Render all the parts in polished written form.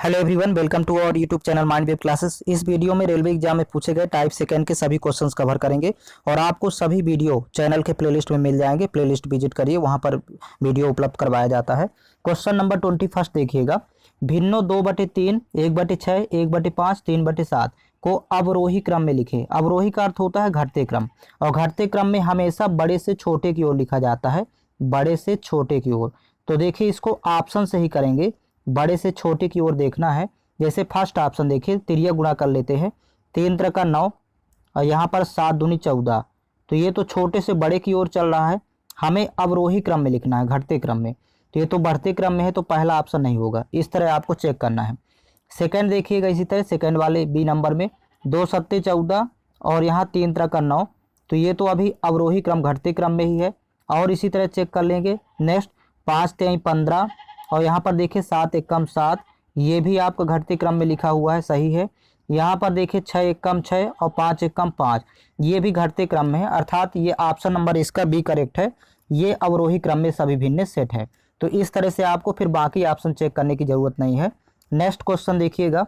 Hello everyone, welcome to our YouTube channel Mind Web Classes. इस video में railway exam में पूछे गए टाइप सेकंड के सभी क्वेश्चंस कवर करेंगे और आपको सभी वीडियो चैनल के प्लेलिस्ट में मिल जाएंगे। प्लेलिस्ट विजिट करिए, वहां पर वीडियो उपलब्ध करवाया जाता है। क्वेश्चन नंबर 21 देखिएगा। भिन्नो 2/3, 1/6, 1/5, 3/7 को अवरोही क्रम में लिखें। अवरोही का अर्थ होता है घटते क्रम, और घटते क्रम में हमेशा बड़े से छोटे की ओर लिखा जाता है, बड़े से छोटे की ओर। तो देखिए, इसको ऑप्शन से ही करेंगे, बड़े से छोटे की ओर देखना है। जैसे फर्स्ट ऑप्शन देखिए, तिरिया गुणा कर लेते हैं। 3 3 का 9 और यहाँ पर 7 दूनी 14, तो ये तो छोटे से बड़े की ओर चल रहा है। हमें अवरोही क्रम में लिखना है, घटते क्रम में, तो ये तो बढ़ते क्रम में है, तो पहला ऑप्शन नहीं होगा। इस तरह आपको चेक करना है। सेकंड देखिएगा, इसी तरह सेकंड वाले बी नंबर में 2 7 14 और यहाँ 3 3 का 9, तो ये तो अभी अवरोही क्रम घटते क्रम में ही है। और इसी तरह चेक कर लेंगे। नेक्स्ट 5 3 15 और यहाँ पर देखिए 7 1 कम 7, ये भी आपका घटते क्रम में लिखा हुआ है, सही है। यहाँ पर देखिए 6 1 कम 6 और 5 1 कम 5, ये भी घटते क्रम में है, अर्थात ये ऑप्शन नंबर इसका बी करेक्ट है। ये अवरोही क्रम में सभी भिन्न सेट है। तो इस तरह से आपको फिर बाकी ऑप्शन चेक करने की जरूरत नहीं है। नेक्स्ट क्वेश्चन देखिएगा।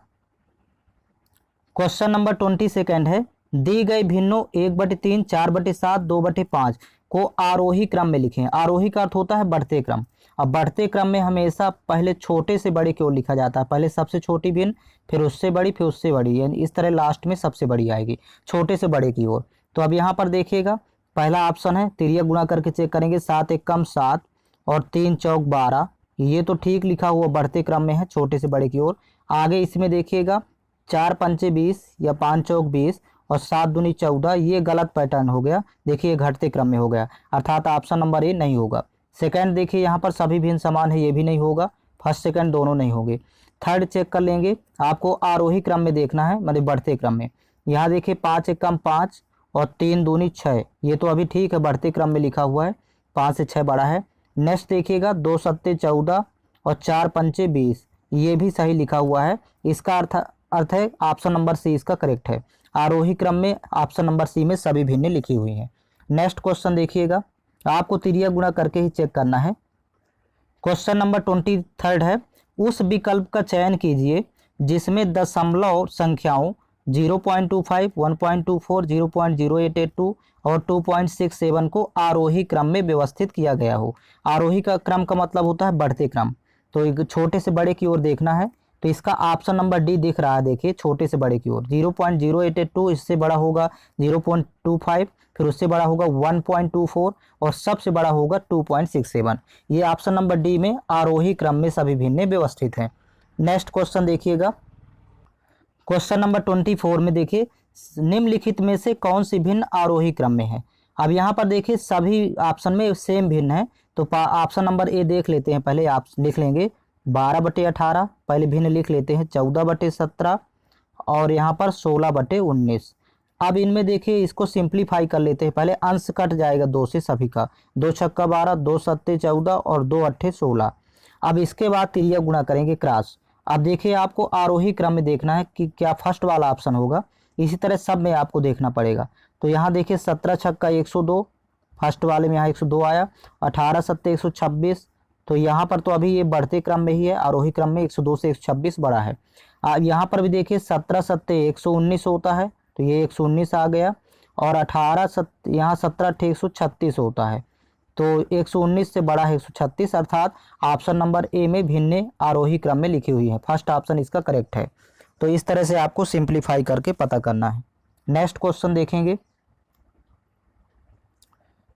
क्वेश्चन नंबर 22 है। दी गई भिन्नों 1/3, 4/7, 2/5 को आरोही क्रम में लिखें। आरोही का अर्थ होता है बढ़ते क्रम। अब बढ़ते क्रम में हमेशा पहले छोटे से बड़े की ओर लिखा जाता है। पहले सबसे छोटी भिन्न, फिर उससे बड़ी, फिर उससे बड़ी, यानी इस तरह लास्ट में सबसे बड़ी आएगी, छोटे से बड़े की ओर। तो अब यहाँ पर देखिएगा, पहला ऑप्शन है, तिरिया गुणा करके चेक करेंगे। 7 1 कम 7 और 3 चौक 12, ये तो ठीक लिखा हुआ बढ़ते क्रम में है, छोटे से बड़े की ओर। आगे इसमें देखिएगा 4 पंचे 20 या 5 चौक 20 और 7 दूनी 14, ये गलत पैटर्न हो गया। देखिए घटते क्रम में हो गया, अर्थात ऑप्शन नंबर ए नहीं होगा। सेकंड देखिए, यहाँ पर सभी भिन्न समान है, ये भी नहीं होगा। फर्स्ट सेकंड दोनों नहीं होंगे। थर्ड चेक कर लेंगे। आपको आरोही क्रम में देखना है, मतलब बढ़ते क्रम में। यहाँ देखिए 5 1 कम 5 और 3 दूनी 6, ये तो अभी ठीक है, बढ़ते क्रम में लिखा हुआ है, 5 से 6 बड़ा है। नेक्स्ट देखिएगा 2 7 14 और 4 पंचे 20, ये भी सही लिखा हुआ है। इसका अर्थ है ऑप्शन नंबर सी इसका करेक्ट है। आरोही क्रम में ऑप्शन नंबर सी में सभी भिन्न लिखी हुई हैं। नेक्स्ट क्वेश्चन देखिएगा, आपको तिरिया गुणा करके ही चेक करना है। क्वेश्चन नंबर 23 है। उस विकल्प का चयन कीजिए जिसमें दशमलव संख्याओं 0.25, 1.24, 0.0882 और 2.67 को आरोही क्रम में व्यवस्थित किया गया हो। आरोही का क्रम का मतलब होता है बढ़ते क्रम, तो एक छोटे से बड़े की ओर देखना है। तो इसका ऑप्शन नंबर डी दिख रहा है, देखिए छोटे से बड़े की ओर। 0.0882 इससे बड़ा होगा 0.25, फिर उससे बड़ा होगा 1.24 और सबसे बड़ा होगा 2.67। ये ऑप्शन नंबर डी में आरोही क्रम में सभी भिन्न व्यवस्थित हैं। नेक्स्ट क्वेश्चन देखिएगा। क्वेश्चन नंबर 24 में देखिए, निम्नलिखित में से कौन सी भिन्न आरोही क्रम में है। अब यहाँ पर देखिए सभी ऑप्शन में सेम भिन्न है, तो ऑप्शन नंबर ए देख लेते हैं। पहले आप लिख लेंगे 12/18, पहले भिन्न लिख लेते हैं 14/17 और यहाँ पर 16/19। अब इनमें देखिए इसको सिंप्लीफाई कर लेते हैं। पहले अंश कट जाएगा 2 से सभी का, 2 छक्का 12, 2 सत्ते 14 और 2 अट्ठे 16। अब इसके बाद तिरिया गुणा करेंगे क्रॉस। अब देखिए आपको आरोही क्रम में देखना है कि क्या फर्स्ट वाला ऑप्शन होगा, इसी तरह सब में आपको देखना पड़ेगा। तो यहाँ देखिए 17 छक्का 102, फर्स्ट वाले में यहाँ 102 आया। 18 सत्ते 126, तो यहाँ पर तो अभी ये बढ़ते क्रम में ही है, आरोही क्रम में 102 से 126 बड़ा है। अब यहाँ पर भी देखिए 17 सत्ते 119 होता है, तो ये 119 आ गया। और 18 सत्ते यहाँ 17 अट्ठे 136 होता है, तो 119 से बड़ा है 136, अर्थात ऑप्शन नंबर ए में भिन्न आरोही क्रम में लिखी हुई है। फर्स्ट ऑप्शन इसका करेक्ट है। तो इस तरह से आपको सिंप्लीफाई करके पता करना है। नेक्स्ट क्वेश्चन देखेंगे।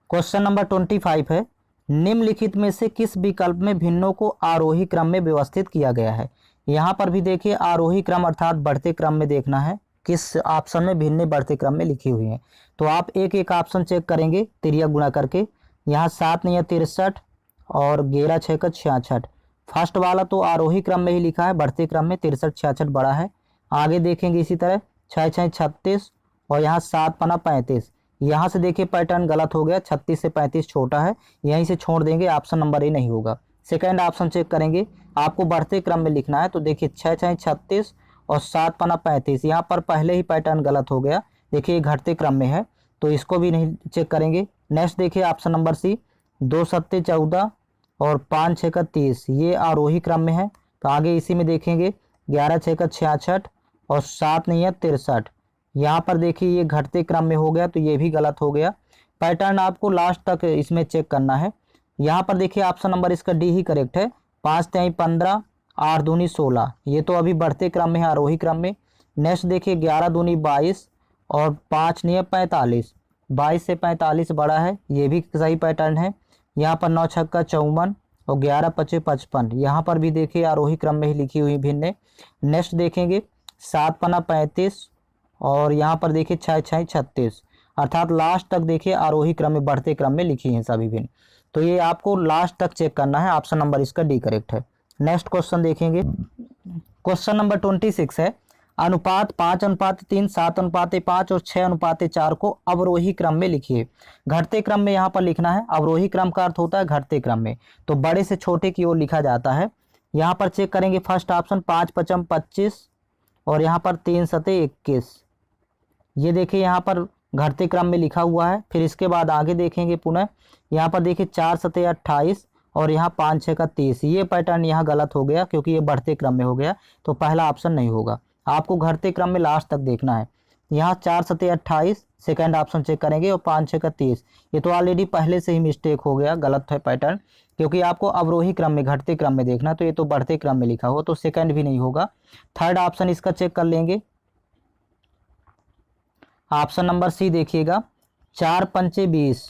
क्वेश्चन नंबर 25 है। निम्नलिखित में से किस विकल्प में भिन्नों को आरोही क्रम में व्यवस्थित किया गया है। यहाँ पर भी देखिए आरोही क्रम अर्थात बढ़ते क्रम में देखना है, किस ऑप्शन में भिन्न बढ़ते क्रम में लिखी हुई है। तो आप एक एक ऑप्शन चेक करेंगे तिरिया गुणा करके। यहाँ 7 9 63 और 11 6 66, फर्स्ट वाला तो आरोही क्रम में ही लिखा है, बढ़ते क्रम में 63 66 बड़ा है। आगे देखेंगे इसी तरह 6 6 36 और यहाँ 7 पना 35, यहाँ से देखिए पैटर्न गलत हो गया, 36 से 35 छोटा है, यहीं से छोड़ देंगे, ऑप्शन नंबर ए नहीं होगा। सेकंड ऑप्शन चेक करेंगे, आपको बढ़ते क्रम में लिखना है, तो देखिए 6 6 36 और 7 पना 35, यहाँ पर पहले ही पैटर्न गलत हो गया, देखिए घटते क्रम में है, तो इसको भी नहीं चेक करेंगे। नेक्स्ट देखिए ऑप्शन नंबर सी 2 सत्ते 14 और 5 6 30, ये आरोही क्रम में है, तो आगे इसी में देखेंगे 11 6 का 66 और 7 नहीं है 63। यहाँ पर देखिए ये घटते क्रम में हो गया, तो ये भी गलत हो गया। पैटर्न आपको लास्ट तक इसमें चेक करना है। यहाँ पर देखिए ऑप्शन नंबर इसका डी ही करेक्ट है। 5 3 15, 8 दूनी 16, ये तो अभी बढ़ते क्रम में है, आरोही क्रम में। नेक्स्ट देखिए 11 दूनी 22 और 5 नहीं है 45, 22 से 45 बड़ा है, ये भी सही पैटर्न है। यहाँ पर 9 छक्का 54 और 11 पचे 55, यहाँ पर भी देखिए आरोही क्रम में ही लिखी हुई भिन्न है। नेक्स्ट देखेंगे 7 पना 35 और यहाँ पर देखिए 6 6 36, अर्थात लास्ट तक देखिए आरोही क्रम में बढ़ते क्रम में लिखी हैं सभी भिन्न। तो ये आपको लास्ट तक चेक करना है। ऑप्शन नंबर इसका डी करेक्ट है। नेक्स्ट क्वेश्चन देखेंगे, क्वेश्चन नंबर 26 है। अनुपात 5:3, 7:5 और 6:4 को अवरोही क्रम में लिखिए। घटते क्रम में यहाँ पर लिखना है। अवरोही क्रम का अर्थ होता है घटते क्रम में, तो बड़े से छोटे की ओर लिखा जाता है। यहाँ पर चेक करेंगे फर्स्ट ऑप्शन 5 5 25 और यहाँ पर 3 7 21, ये देखिए यहाँ पर घटते क्रम में लिखा हुआ है। फिर इसके बाद आगे देखेंगे पुनः, यहाँ पर देखिए 4 7 28 और यहाँ 5 6 का 30, ये पैटर्न यहाँ गलत हो गया क्योंकि ये बढ़ते क्रम में हो गया, तो पहला ऑप्शन नहीं होगा। आपको घटते क्रम में लास्ट तक देखना है। यहाँ 4 7 28 सेकेंड ऑप्शन चेक करेंगे और 5 6 का 30, ये तो ऑलरेडी पहले से ही मिस्टेक हो गया, गलत है पैटर्न, क्योंकि आपको अवरोही क्रम में घटते क्रम में देखना, तो ये तो बढ़ते क्रम में लिखा हो, तो सेकंड भी नहीं होगा। थर्ड ऑप्शन इसका चेक कर लेंगे। ऑप्शन नंबर सी देखिएगा, 4 पंचे 20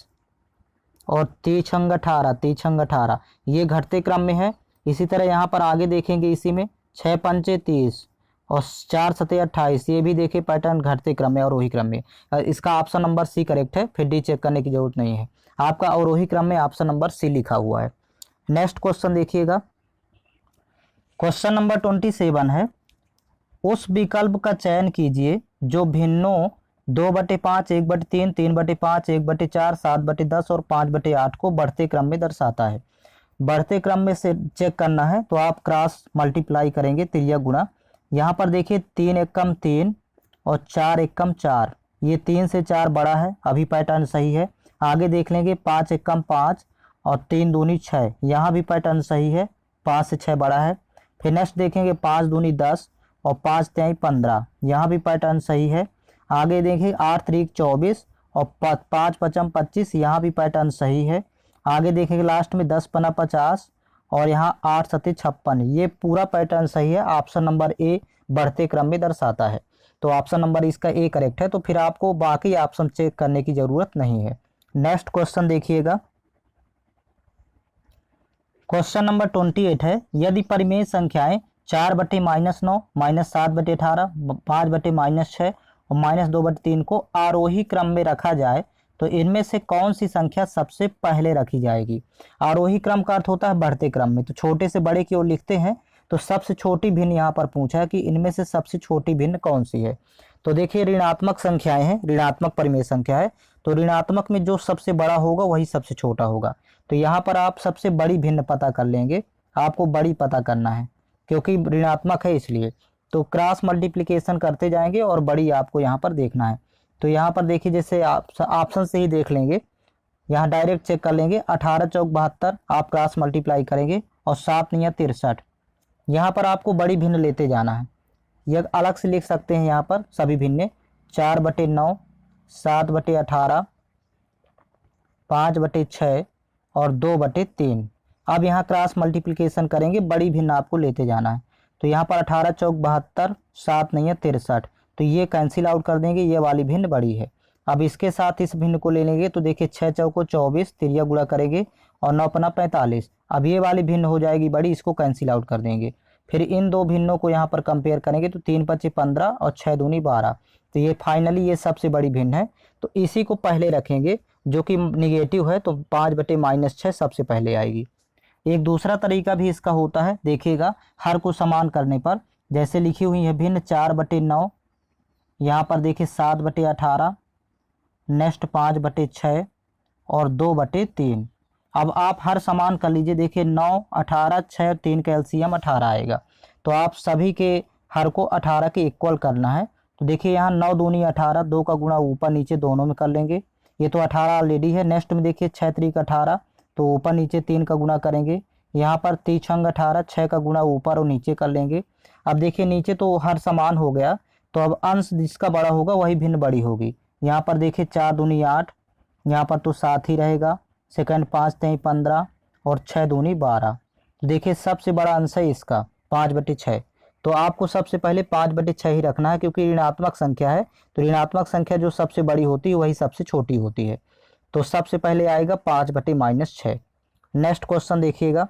और 3 छंग 18, 3 छंग 18, ये घटते क्रम में है। इसी तरह यहाँ पर आगे देखेंगे, इसी में 6 पंचे 30 और 4 7 28, ये भी देखिए पैटर्न घटते क्रम में, अवरोही क्रम में। इसका ऑप्शन नंबर सी करेक्ट है, फिर डी चेक करने की जरूरत नहीं है। आपका अवरोही क्रम में ऑप्शन नंबर सी लिखा हुआ है। नेक्स्ट क्वेश्चन देखिएगा, क्वेश्चन नंबर 27 है। उस विकल्प का चयन कीजिए जो भिन्नों 2/5, 1/3, 3/5, 1/4, 7/10 और 5/8 को बढ़ते क्रम में दर्शाता है। बढ़ते क्रम में से चेक करना है, तो आप क्रॉस मल्टीप्लाई करेंगे, तिर्यक गुणा। यहाँ पर देखिए 3 एकम 3 और 4 एकम 4, ये 3 से 4 बड़ा है, अभी पैटर्न सही है। आगे देख लेंगे 5 एकम 5 और 3 दूनी 6, यहाँ भी पैटर्न सही है, 5 से 6 बड़ा है। फिर नेक्स्ट देखेंगे 5 दूनी 10 और 5 3 15, यहाँ भी पैटर्न सही है। आगे देखें 8 3 24 और 5 5 25, यहाँ भी पैटर्न सही है। आगे देखेंगे लास्ट में 10 पना 50 और यहाँ 8 7 56, ये पूरा पैटर्न सही है। ऑप्शन नंबर ए बढ़ते क्रम में दर्शाता है, तो ऑप्शन नंबर इसका ए करेक्ट है। तो फिर आपको बाकी ऑप्शन चेक करने की जरूरत नहीं है। नेक्स्ट क्वेश्चन देखिएगा, क्वेश्चन नंबर 28 है। यदि परिमेय संख्याएं 4/-9, -7/18, 5/-6 और -2/3 को आरोही क्रम में रखा जाए तो इनमें से कौन सी संख्या सबसे पहले रखी जाएगी। आरोही क्रम का अर्थ होता है बढ़ते क्रम में, तो छोटे से बड़े की ओर लिखते हैं। तो सबसे छोटी भिन्न यहाँ पर पूछा है कि इनमें से सबसे छोटी भिन्न कौन सी है। तो देखिए ऋणात्मक संख्याएं हैं, ऋणात्मक परिमेय संख्या है, तो ऋणात्मक में जो सबसे बड़ा होगा वही सबसे छोटा होगा। तो यहाँ पर आप सबसे बड़ी भिन्न पता कर लेंगे, आपको बड़ी पता करना है क्योंकि ऋणात्मक है इसलिए। तो क्रॉस मल्टीप्लिकेशन करते जाएंगे और बड़ी आपको यहाँ पर देखना है। तो यहाँ पर देखिए जैसे आप ऑप्शन से ही देख लेंगे, यहाँ डायरेक्ट चेक कर लेंगे। 18 चौक 72 आप क्रॉस मल्टीप्लाई करेंगे और 7 9 63, यहाँ पर आपको बड़ी भिन्न लेते जाना है। यह अलग से लिख सकते हैं यहाँ पर सभी भिन्ने, 4/9, 7/18, 5/6 और 2/3। अब यहाँ क्रॉस मल्टीप्लिकेशन करेंगे, बड़ी भिन्न आपको लेते जाना है। तो यहाँ पर 18 चौक 72, 7 9 63, तो ये कैंसिल आउट कर देंगे, ये वाली भिन्न बड़ी है। अब इसके साथ इस भिन्न को ले लेंगे, तो देखिए 6 चौको 24, तिरिया गुणा करेंगे और 9 पना 45, अब ये वाली भिन्न हो जाएगी बड़ी, इसको कैंसिल आउट कर देंगे। फिर इन दो भिन्नों को यहाँ पर कंपेयर करेंगे, तो 3 5 15 और 6 दूनी 12, तो ये फाइनली ये सबसे बड़ी भिन्न है। तो इसी को पहले रखेंगे, जो कि निगेटिव है, तो 5/-6 सबसे पहले आएगी। एक दूसरा तरीका भी इसका होता है, देखिएगा हर को समान करने पर, जैसे लिखी हुई है भिन्न 4/9, यहाँ पर देखिए 7/18, नेक्स्ट 5/6 और 2/3। अब आप हर समान कर लीजिए, देखिए 9, 18, 6 और 3 का एलसीएम 18 आएगा। तो आप सभी के हर को 18 के इक्वल करना है। तो देखिए यहाँ 9 दूनी 18, 2 का गुणा ऊपर नीचे दोनों में कर लेंगे, ये तो 18 ऑलरेडी है। नेक्स्ट में देखिए 6 3 18, तो ऊपर नीचे 3 का गुणा करेंगे, यहाँ पर 3 छंग 18, 6 का गुणा ऊपर और नीचे कर लेंगे। अब देखिए नीचे तो हर समान हो गया, तो अब अंश जिसका बड़ा होगा वही भिन्न बड़ी होगी। यहाँ पर देखिए 4 दूनी 8, यहाँ पर तो 7 ही रहेगा। सेकंड 5 तेई 15 और 6 दूनी 12। देखिए सबसे बड़ा अंश है इसका 5/6। तो आपको सबसे पहले 5/6 ही रखना है, क्योंकि ऋणात्मक संख्या है, तो ऋणात्मक संख्या जो सबसे बड़ी होती है वही सबसे छोटी होती है। तो सबसे पहले आएगा 5/-6। नेक्स्ट क्वेश्चन देखिएगा,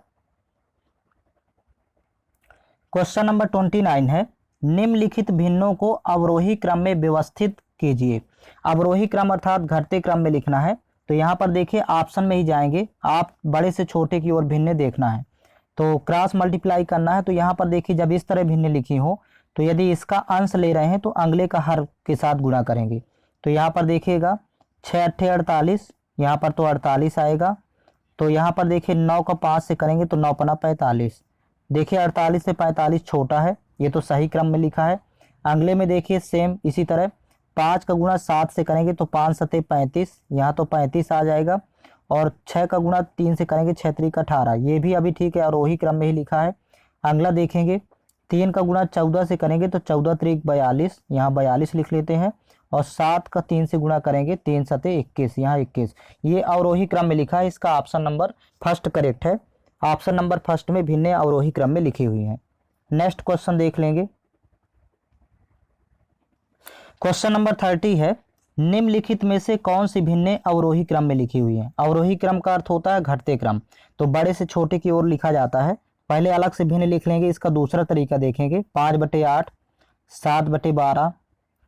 क्वेश्चन नंबर 29 है, निम्नलिखित भिन्नों को अवरोही क्रम में व्यवस्थित कीजिए। अवरोही क्रम अर्थात घटते क्रम में लिखना है। तो यहाँ पर देखिए ऑप्शन में ही जाएंगे, आप बड़े से छोटे की ओर भिन्न देखना है, तो क्रॉस मल्टीप्लाई करना है। तो यहाँ पर देखिए जब इस तरह भिन्न लिखी हो, तो यदि इसका अंश ले रहे हैं तो अगले का हर के साथ गुणा करेंगे। तो यहाँ पर देखिएगा 6 8 48, यहाँ पर तो 48 आएगा। तो यहाँ पर देखिए 9 का 5 से करेंगे तो 9 पना 45। देखिए 48 से 45 छोटा है, ये तो सही क्रम में लिखा है। अगले में देखिए सेम इसी तरह 5 का गुणा 7 से करेंगे तो 5 सते 35, यहाँ तो 35 आ जाएगा। और 6 का गुणा 3 से करेंगे 6 3 18, ये भी अभी ठीक है, आरोही क्रम में ही लिखा है। अगला देखेंगे 3 का गुणा 14 से करेंगे तो 14 3 42, यहाँ 42 लिख लेते हैं। और 7 का 3 से गुणा करेंगे 3 सते 21, यहाँ 21। ये अवरोही क्रम में लिखा है, इसका ऑप्शन नंबर फर्स्ट करेक्ट है। ऑप्शन नंबर फर्स्ट में भिन्न अवरोही क्रम में लिखी हुई है। नेक्स्ट क्वेश्चन देख लेंगे, क्वेश्चन नंबर 30 है, निम्नलिखित में से कौन सी भिन्न अवरोही क्रम में लिखी हुई है। अवरोही क्रम का अर्थ होता है घटते क्रम, तो बड़े से छोटे की ओर लिखा जाता है। पहले अलग से भिन्न लिख लेंगे, इसका दूसरा तरीका देखेंगे। 5/8, 7/12,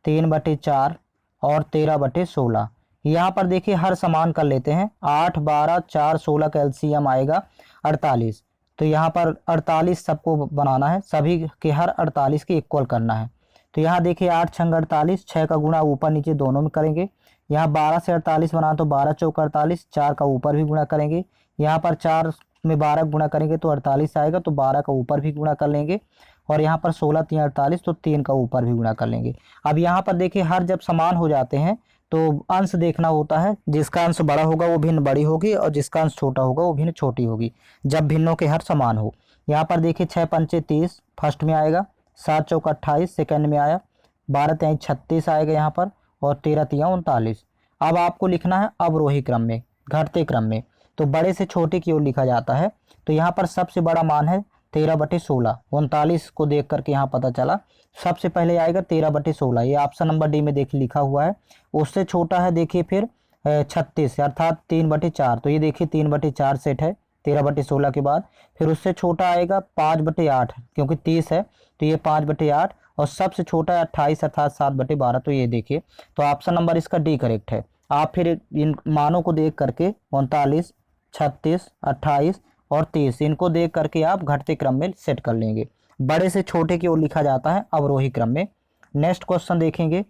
3/4 और 13/16। यहाँ पर देखिए हर समान कर लेते हैं। 8 12 4 16 का एलसीएम आएगा 48। तो यहाँ पर 48 सबको बनाना है, सभी के हर 48 के इक्वल करना है। तो यहाँ देखिए 8 छंग 48, 6 का गुणा ऊपर नीचे दोनों में करेंगे। यहाँ 12 से 48 बना तो 12 चौक 48, 4 का ऊपर भी गुणा करेंगे। यहाँ पर 4 में 12 गुणा करेंगे तो 48 आएगा, तो 12 का ऊपर भी गुणा कर लेंगे। और यहाँ पर 16 3 48, तो 3 का ऊपर भी गुणा कर लेंगे। अब यहाँ पर देखिए हर जब समान हो जाते हैं तो अंश देखना होता है, जिसका अंश बड़ा होगा वो भिन्न बड़ी होगी और जिसका अंश छोटा होगा वो भिन्न छोटी होगी, जब भिन्नों के हर समान हो। यहाँ पर देखिए 6 पंचे 30 फर्स्ट में आएगा, 7 चौक 28 सेकंड में आया, 12 तेई 36 आएगा यहाँ पर, और 13 तिया 39। अब आपको लिखना है अवरोही क्रम में, घटते क्रम में, तो बड़े से छोटे की ओर लिखा जाता है। तो यहाँ पर सबसे बड़ा मान है 13/16, 39 को देख करके यहाँ पता चला सबसे पहले आएगा 13/16, ये ऑप्शन नंबर डी में देखिए लिखा हुआ है। उससे छोटा है देखिए फिर 36 अर्थात 3/4, तो ये देखिए 3/4 सेट है 13/16 के बाद। फिर उससे छोटा आएगा 5/8, क्योंकि 30 है तो ये 5/8, और सबसे छोटा है 28 अर्थात 7/12, तो ये देखिए। तो ऑप्शन नंबर इसका डी करेक्ट है। आप फिर इन मानों को देख करके 39 36 28 और 30 इनको देख करके आप घटते क्रम में सेट कर लेंगे। बड़े से छोटे की ओर लिखा जाता है अवरोही क्रम में। नेक्स्ट क्वेश्चन देखेंगे,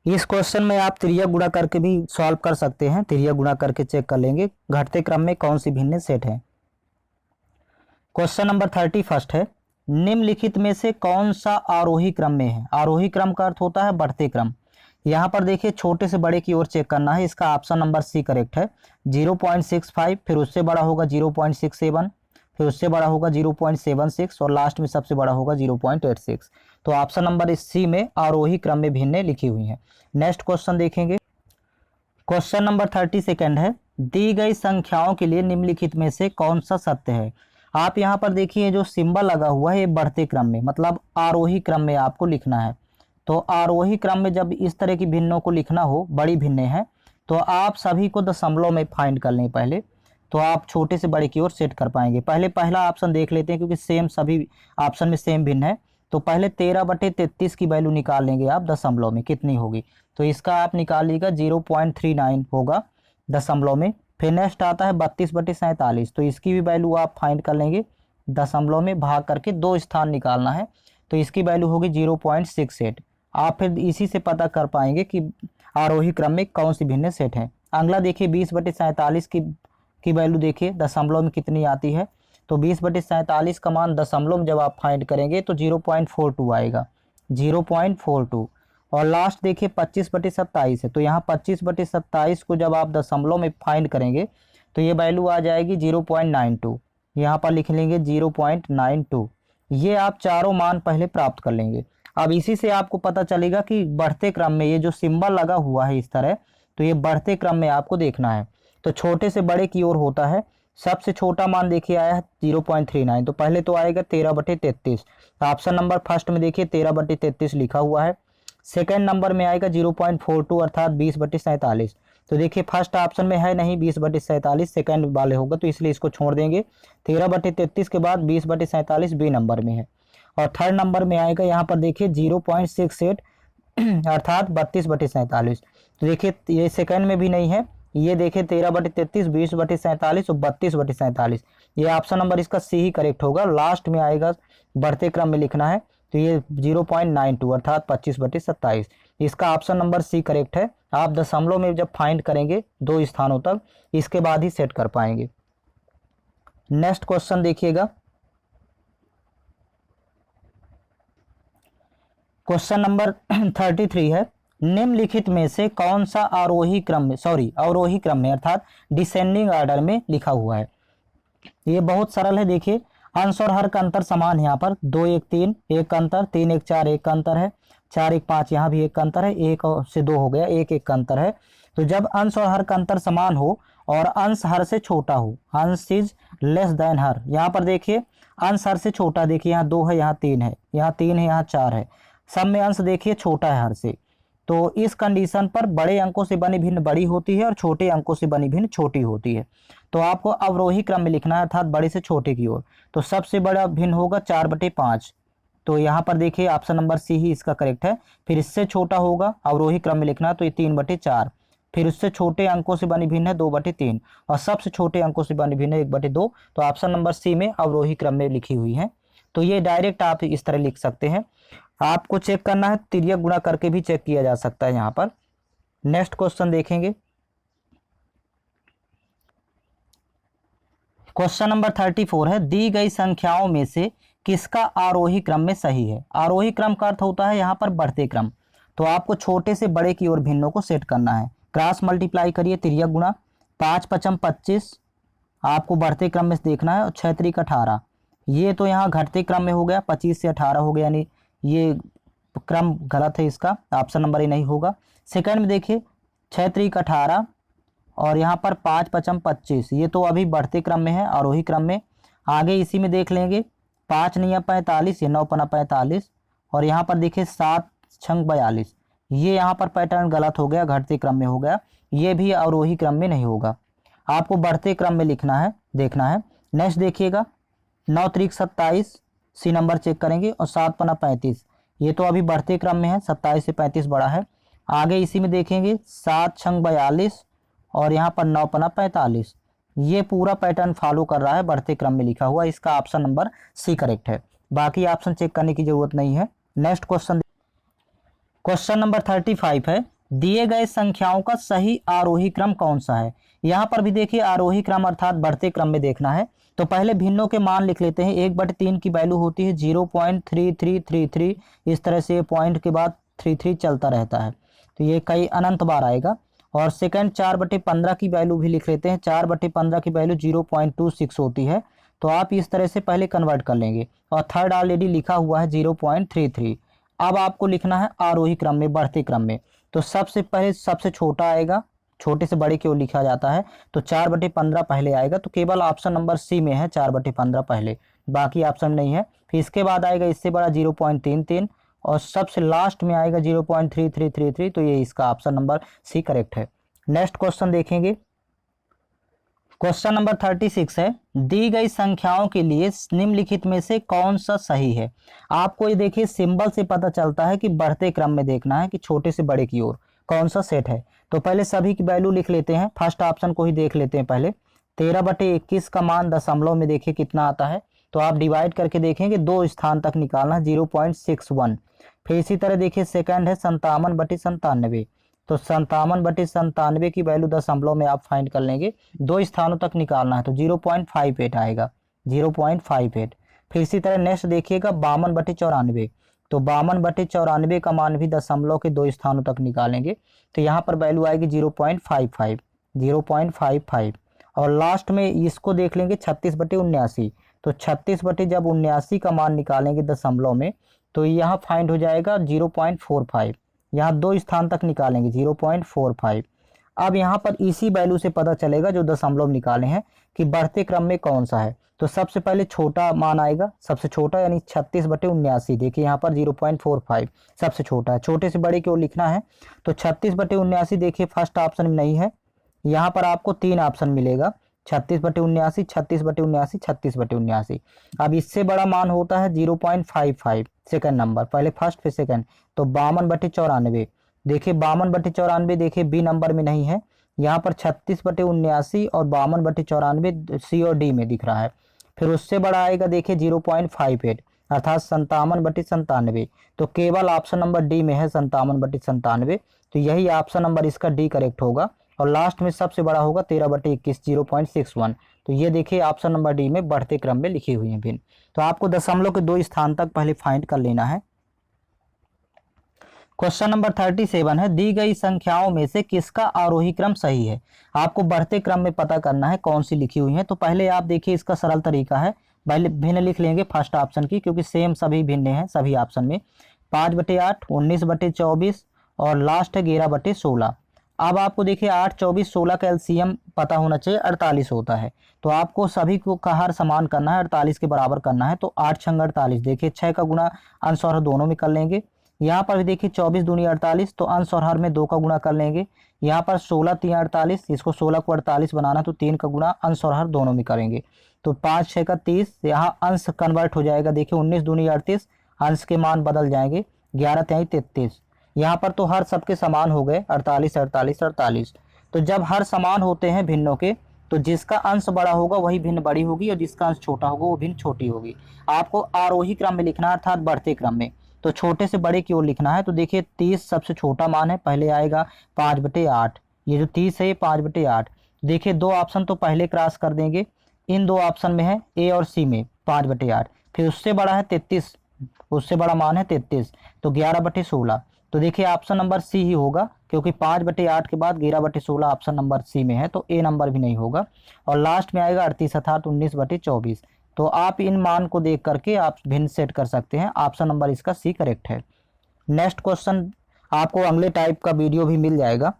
इस क्वेश्चन में आप त्रिया गुणा करके भी सॉल्व कर सकते हैं, त्रिया गुणा करके चेक कर लेंगे घटते क्रम में कौन सी भिन्न सेट है। क्वेश्चन नंबर 31 है, निम्नलिखित में से कौन सा आरोही क्रम में है। आरोही क्रम का अर्थ होता है बढ़ते क्रम। यहाँ पर देखिए छोटे से बड़े की ओर चेक करना है, इसका ऑप्शन नंबर सी करेक्ट है। 0.65, फिर उससे बड़ा होगा 0.67, फिर उससे बड़ा होगा 0.76 और लास्ट में सबसे बड़ा होगा 0.86। तो ऑप्शन नंबर सी में आरोही क्रम में भिन्न लिखी हुई है। नेक्स्ट क्वेश्चन देखेंगे, क्वेश्चन नंबर 32 है, दी गई संख्याओं के लिए निम्नलिखित में से कौन सा सत्य है। आप यहाँ पर देखिए जो सिंबल लगा हुआ है ये बढ़ते क्रम में मतलब आरोही क्रम में आपको लिखना है। तो आरोही क्रम में जब इस तरह की भिन्नों को लिखना हो, बड़ी भिन्नें हैं, तो आप सभी को दशमलव में फाइंड कर लें पहले, तो आप छोटे से बड़े की ओर सेट कर पाएंगे। पहले पहला ऑप्शन देख लेते हैं क्योंकि सेम सभी ऑप्शन में सेम भिन्न है। तो पहले 13/33 की वैल्यू निकाल लेंगे आप दशमलव में कितनी होगी, तो इसका आप निकाल लीजिएगा 0.39 होगा दशमलव में। फिर नेक्स्ट आता है 32/47, तो इसकी भी वैल्यू आप फाइंड कर लेंगे दशमलव में भाग करके 2 स्थान निकालना है, तो इसकी वैल्यू होगी 0.68। आप फिर इसी से पता कर पाएंगे कि आरोही क्रम में कौन सी भिन्न सेट है। अगला देखिए 20/47 की वैल्यू देखिए दशमलव में कितनी आती है, तो 20/47 का मान दशमलव में जब आप फाइंड करेंगे तो 0.42 आएगा, 0.42। और लास्ट देखिए 25/27 है, तो यहाँ 25/27 को जब आप दशमलव में फाइंड करेंगे तो ये वैल्यू आ जाएगी 0.92। यहाँ पर लिख लेंगे 0.92। ये आप चारों मान पहले प्राप्त कर लेंगे। अब इसी से आपको पता चलेगा कि बढ़ते क्रम में ये जो सिंबल लगा हुआ है इस तरह, तो ये बढ़ते क्रम में आपको देखना है। तो छोटे से बड़े की ओर होता है। सबसे छोटा मान देखिए आया है 0.39, तो पहले तो आएगा 13/33। तो ऑप्शन नंबर फर्स्ट में देखिए 13/33 लिखा हुआ है। सेकेंड नंबर में आएगा 0.42 अर्थात 20/47। तो देखिए फर्स्ट ऑप्शन में है नहीं 20/47, सेकेंड वाले होगा, तो इसलिए इसको छोड़ देंगे। 13/33 के बाद 20/47 बी नंबर में है। और थर्ड नंबर में आएगा यहाँ पर देखिए 0.68 अर्थात 32/47। तो देखिए ये सेकंड में भी नहीं है। ये देखिए 13/33, 20/47 और 32/47। ये ऑप्शन नंबर इसका सी ही करेक्ट होगा। लास्ट में आएगा बढ़ते क्रम में लिखना है, तो ये 0.92 अर्थात 25/27। इसका ऑप्शन नंबर सी करेक्ट है। आप दशमलव में जब फाइंड करेंगे 2 स्थानों तक, इसके बाद ही सेट कर पाएंगे। नेक्स्ट क्वेश्चन देखिएगा। क्वेश्चन नंबर 33 है, निम्नलिखित में से कौन सा अवरोही क्रम में अर्थात डिसेंडिंग ऑर्डर में लिखा हुआ है। ये बहुत सरल है। देखिए अंश और हर का अंतर समान है। यहाँ पर 2 1 3 एक का अंतर, 3 1 4 एक का अंतर है, 4 1 5 यहाँ भी एक का अंतर है, 1 से 2 हो गया, 1 1 का अंतर है। तो जब अंश और हर का अंतर समान हो और अंश हर से छोटा हो, अंश इज लेस देन हर। यहाँ पर देखिए अंश हर से छोटा, देखिए यहाँ 2 है, यहाँ 3 है, यहाँ 3 है, यहाँ 4 है, सब में अंश देखिए छोटा है हर से। तो इस कंडीशन पर बड़े अंकों से बनी भिन्न बड़ी होती है और छोटे अंकों से बनी भिन्न छोटी होती है। तो आपको अवरोही क्रम में लिखना है अर्थात बड़े से छोटे की ओर। तो सबसे बड़ा भिन्न होगा 4/5। तो यहाँ पर देखिए ऑप्शन नंबर सी ही इसका करेक्ट है। फिर इससे छोटा होगा अवरोही क्रम में लिखना है, तो ये 3/4। फिर उससे छोटे अंकों से बनी भिन्न है 2/3 और सबसे छोटे अंकों से बनी भिन्न है 1/2। तो ऑप्शन नंबर सी में अवरोही क्रम में लिखी हुई है। तो ये डायरेक्ट आप इस तरह लिख सकते हैं। आपको चेक करना है, तिर्यक गुणा करके भी चेक किया जा सकता है यहाँ पर। नेक्स्ट क्वेश्चन देखेंगे। क्वेश्चन नंबर 34 है, दी गई संख्याओं में से किसका आरोही क्रम में सही है। आरोही क्रम का अर्थ होता है यहाँ पर बढ़ते क्रम। तो आपको छोटे से बड़े की ओर भिन्नों को सेट करना है। क्रॉस मल्टीप्लाई करिए, तिर्यक गुणा। 5 5 25 आपको बढ़ते क्रम में देखना है और 6 3 18। ये तो यहाँ घटते क्रम में हो गया, 25 से 18 हो गया, यानी ये क्रम गलत है, इसका ऑप्शन नंबर ही नहीं होगा। सेकंड में देखिए 6 3 18 और यहाँ पर 5 5 25, ये तो अभी बढ़ते क्रम में है, आरोही क्रम में। आगे इसी में देख लेंगे 5 9 45, ये 9 5 45 और यहाँ पर देखिए 7 6 42। ये यहाँ पर पैटर्न गलत हो गया, घटते क्रम में हो गया, ये भी आरोही क्रम में नहीं होगा। आपको बढ़ते क्रम में लिखना है, देखना है। नेक्स्ट देखिएगा 9 3 27, सी नंबर चेक करेंगे और 7 5 35, ये तो अभी बढ़ते क्रम में है, 27 से 35 बड़ा है। आगे इसी में देखेंगे 7 6 42 और यहाँ पर 9 5 45, ये पूरा पैटर्न फॉलो कर रहा है, बढ़ते क्रम में लिखा हुआ। इसका ऑप्शन नंबर सी करेक्ट है, बाकी ऑप्शन चेक करने की जरूरत नहीं है। नेक्स्ट क्वेश्चन, क्वेश्चन नंबर 35 है, दिए गए संख्याओं का सही आरोही क्रम कौन सा है। यहाँ पर भी देखिए आरोही क्रम अर्थात बढ़ते क्रम में देखना है। तो पहले भिन्नों के मान लिख लेते हैं। 1/3 की वैल्यू होती है 0.3333, इस तरह से पॉइंट के बाद 33 चलता रहता है, तो ये कई अनंत बार आएगा। और सेकंड 4/15 की वैल्यू भी लिख लेते हैं। 4/15 की वैल्यू 0.26 होती है, तो आप इस तरह से पहले कन्वर्ट कर लेंगे। और थर्ड ऑलरेडी लिखा हुआ है 0.33। अब आपको लिखना है आरोही क्रम में, बढ़ते क्रम में। तो सबसे पहले सबसे छोटा आएगा, छोटे से बड़े की ओर लिखा जाता है, तो 4/15 पहले आएगा। तो केवल ऑप्शन नंबर सी में है 4/15 पहले, बाकी ऑप्शन नहीं है। फिर इसके बाद आएगा इससे बड़ा 0.33 और सबसे लास्ट में आएगा 0.3333, तो ये इसका ऑप्शन नंबर सी करेक्ट है। नेक्स्ट क्वेश्चन देखेंगे। क्वेश्चन नंबर 36 है, दी गई संख्याओं के लिए निम्नलिखित में से कौन सा सही है। आपको ये देखिए सिंबल से पता चलता है कि बढ़ते क्रम में देखना है कि छोटे से बड़े की ओर कौन सा सेट है। तो पहले सभी की वैल्यू लिख लेते हैं, फर्स्ट ऑप्शन को ही देख लेते हैं पहले। 13/21 का मान दशमलव में देखिए कितना आता है, तो आप डिवाइड करके देखेंगे 2 स्थान तक निकालना है, 0.61। फिर इसी तरह देखिए सेकंड है 57/97, तो 57/97 की वैल्यू दशमलव में आप फाइंड कर लेंगे, 2 स्थानों तक निकालना है, तो 0.58 आएगा, 0.58। फिर इसी तरह नेक्स्ट देखिएगा 52/94, तो 52/94 का मान भी दशमलव के 2 स्थानों तक निकालेंगे, तो यहाँ पर वैल्यू आएगी 0.55, 0.55। और लास्ट में इसको देख लेंगे 36/79। तो 36 जब 79 का मान निकालेंगे दशमलव में, तो यहाँ फाइंड हो जाएगा 0.45। यहाँ 2 स्थान तक निकालेंगे 0.45। अब यहाँ पर इसी वैल्यू से पता चलेगा जो दशमलव निकाले हैं कि बढ़ते क्रम में कौन सा है। तो सबसे पहले छोटा मान आएगा, सबसे छोटा यानी 36/79। देखिए यहाँ पर 0.45 सबसे छोटा है, छोटे से बड़े की ओर लिखना है। तो 36/79 देखिए फर्स्ट ऑप्शन में नहीं है, यहाँ पर आपको 3 ऑप्शन मिलेगा, 36/79, 36/79, 36/79। अब इससे बड़ा मान होता है 0.55, सेकंड नंबर, पहले फर्स्ट फिर सेकंड। तो 52/94। देखिए 52/94 देखिए बी नंबर में नहीं है, यहाँ पर 36/79 और 52/94 सी और डी में दिख रहा है। फिर उससे बड़ा आएगा देखिए 0.58 अर्थात 57/97। तो केवल ऑप्शन नंबर डी में है 57/97। तो यही ऑप्शन नंबर इसका डी करेक्ट होगा। और लास्ट में सबसे बड़ा होगा 13/21 0.61। तो ये देखिए ऑप्शन नंबर डी में बढ़ते क्रम में लिखी हुई है भिन्न। तो आपको दशमलव के 2 स्थान तक पहले फाइंड कर लेना है। क्वेश्चन नंबर 37 है, दी गई संख्याओं में से किसका आरोही क्रम सही है। आपको बढ़ते क्रम में पता करना है कौन सी लिखी हुई है। तो पहले आप देखिए इसका सरल तरीका है, पहले भिन्न लिख लेंगे फर्स्ट ऑप्शन की, क्योंकि सेम सभी भिन्न हैं सभी ऑप्शन में। 5/8, 19/24 और लास्ट है 11/16। अब आपको देखिए 8, 24, 16 का एलसीएम पता होना चाहिए, 48 होता है। तो आपको सभी को का हर समान करना है, 48 के बराबर करना है। तो 8 छंग 48, देखिए 6 का गुणा अंश और हर दोनों में कर लेंगे। यहाँ पर भी देखिए 24 दूनी 48, तो अंश और हर में 2 का गुणा कर लेंगे। यहाँ पर 16 3 48, इसको 16 को 48 बनाना, तो 3 का गुणा अंश और हर दोनों में करेंगे। तो 5 6 का 30, यहाँ अंश कन्वर्ट हो जाएगा, देखिए 19 दूनी 38, अंश के मान बदल जाएंगे, 11 3 33। यहाँ पर तो हर सबके समान हो गए, 48 48 48। तो जब हर समान होते हैं भिन्नों के, तो जिसका अंश बड़ा होगा वही भिन्न बड़ी होगी और जिसका अंश छोटा होगा वो भिन्न छोटी होगी। आपको आरोही क्रम में लिखना है अर्थात बढ़ते क्रम में। तो छोटे से बड़े की ओर लिखना है। तो देखिए 30 सबसे छोटा मान है, पहले आएगा 5/8। ये जो 30 है ये 5/8। देखिए 2 ऑप्शन तो पहले क्रॉस कर देंगे, इन 2 ऑप्शन में है ए और सी में 5/8। फिर उससे बड़ा है 33, उससे बड़ा मान है 33, तो 11/16। तो देखिए ऑप्शन नंबर सी ही होगा, क्योंकि 5/8 के बाद 11/16 ऑप्शन नंबर सी में है, तो ए नंबर भी नहीं होगा। और लास्ट में आएगा 38 अर्थात 19/24। तो आप इन मान को देख करके आप भिन्न सेट कर सकते हैं, ऑप्शन नंबर इसका सी करेक्ट है। नेक्स्ट क्वेश्चन आपको अगले टाइप का वीडियो भी मिल जाएगा।